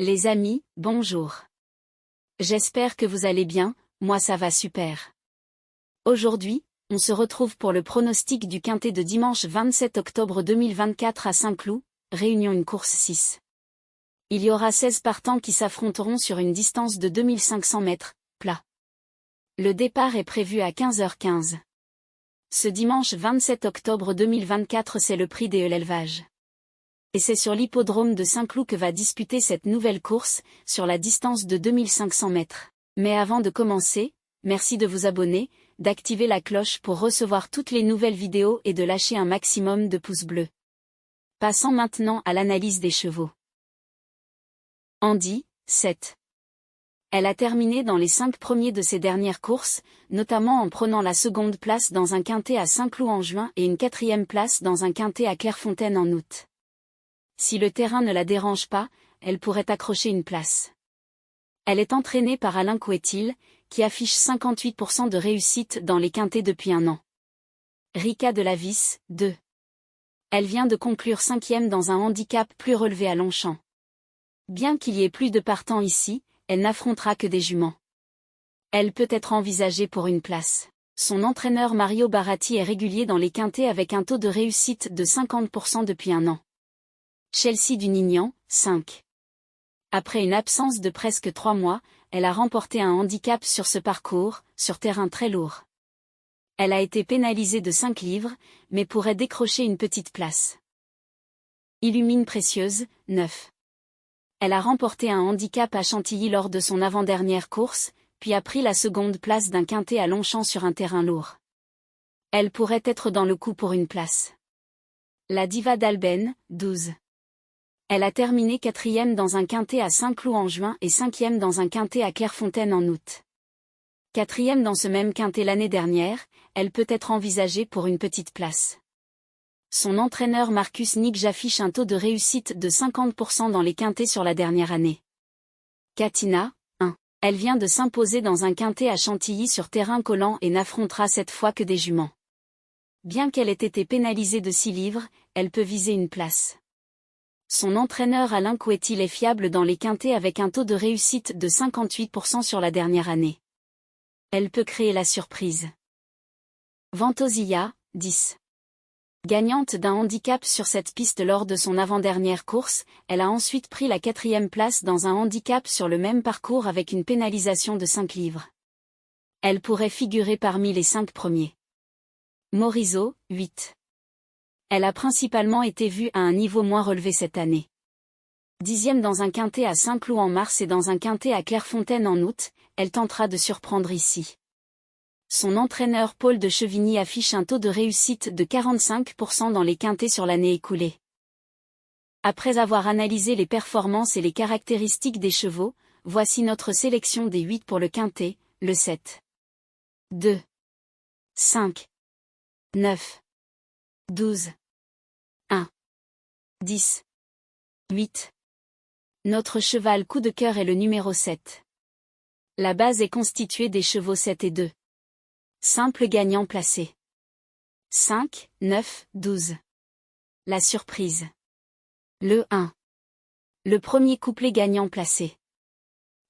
Les amis, bonjour. J'espère que vous allez bien, moi ça va super. Aujourd'hui, on se retrouve pour le pronostic du quintet de dimanche 27 octobre 2024 à Saint-Cloud, Réunion 1 course 6. Il y aura 16 partants qui s'affronteront sur une distance de 2500 mètres, plat. Le départ est prévu à 15h15. Ce dimanche 27 octobre 2024 c'est le prix des l'élevage. Et c'est sur l'hippodrome de Saint-Cloud que va disputer cette nouvelle course, sur la distance de 2500 mètres. Mais avant de commencer, merci de vous abonner, d'activer la cloche pour recevoir toutes les nouvelles vidéos et de lâcher un maximum de pouces bleus. Passons maintenant à l'analyse des chevaux. Andy, 7. Elle a terminé dans les 5 premiers de ses dernières courses, notamment en prenant la seconde place dans un quintet à Saint-Cloud en juin et une 4e place dans un quintet à Clairefontaine en août. Si le terrain ne la dérange pas, elle pourrait accrocher une place. Elle est entraînée par Alain Couetil, qui affiche 58% de réussite dans les quintets depuis un an. Rika de la Vis, 2. Elle vient de conclure 5e dans un handicap plus relevé à Longchamp. Bien qu'il y ait plus de partants ici, elle n'affrontera que des juments. Elle peut être envisagée pour une place. Son entraîneur Mario Baratti est régulier dans les quintets avec un taux de réussite de 50% depuis un an. Chelsea du Nignan, 5. Après une absence de presque 3 mois, elle a remporté un handicap sur ce parcours, sur terrain très lourd. Elle a été pénalisée de 5 livres, mais pourrait décrocher une petite place. Illumine Précieuse, 9. Elle a remporté un handicap à Chantilly lors de son avant-dernière course, puis a pris la seconde place d'un quintet à Longchamp sur un terrain lourd. Elle pourrait être dans le coup pour une place. La Diva d'Alben, 12. Elle a terminé 4e dans un quintet à Saint-Cloud en juin et 5e dans un quintet à Clairefontaine en août. 4e dans ce même quintet l'année dernière, elle peut être envisagée pour une petite place. Son entraîneur Marcus Nigge affiche un taux de réussite de 50% dans les quintets sur la dernière année. Katina, 1. Elle vient de s'imposer dans un quintet à Chantilly sur terrain collant et n'affrontera cette fois que des juments. Bien qu'elle ait été pénalisée de 6 livres, elle peut viser une place. Son entraîneur Alain Couetil est fiable dans les quintets avec un taux de réussite de 58% sur la dernière année. Elle peut créer la surprise. Ventosilla, 10. Gagnante d'un handicap sur cette piste lors de son avant-dernière course, elle a ensuite pris la 4e place dans un handicap sur le même parcours avec une pénalisation de 5 livres. Elle pourrait figurer parmi les 5 premiers. Morisot, 8. Elle a principalement été vue à un niveau moins relevé cette année. 10e dans un quintet à Saint-Cloud en mars et dans un quintet à Clairefontaine en août, elle tentera de surprendre ici. Son entraîneur Paul de Chevigny affiche un taux de réussite de 45% dans les quintets sur l'année écoulée. Après avoir analysé les performances et les caractéristiques des chevaux, voici notre sélection des 8 pour le quintet, le 7. 2. 5. 9. 12. 1. 10. 8. Notre cheval coup de cœur est le numéro 7. La base est constituée des chevaux 7 et 2. Simple gagnant placé. 5, 9, 12. La surprise. Le 1. Le premier couplet gagnant placé.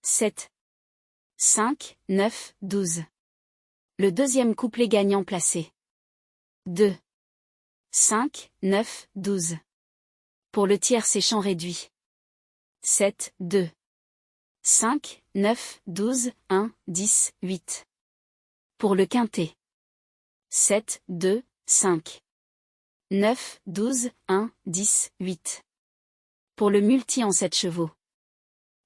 7. 5, 9, 12. Le deuxième couplet gagnant placé. 2. 5, 9, 12. Pour le tiers c'est champ réduit. 7, 2. 5, 9, 12, 1, 10, 8. Pour le quintet. 7, 2, 5. 9, 12, 1, 10, 8. Pour le multi en 7 chevaux.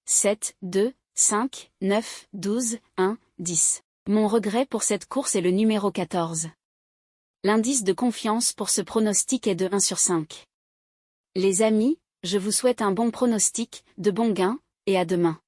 7, 2, 5, 9, 12, 1, 10. Mon regret pour cette course est le numéro 14. L'indice de confiance pour ce pronostic est de 1 sur 5. Les amis, je vous souhaite un bon pronostic, de bons gains, et à demain.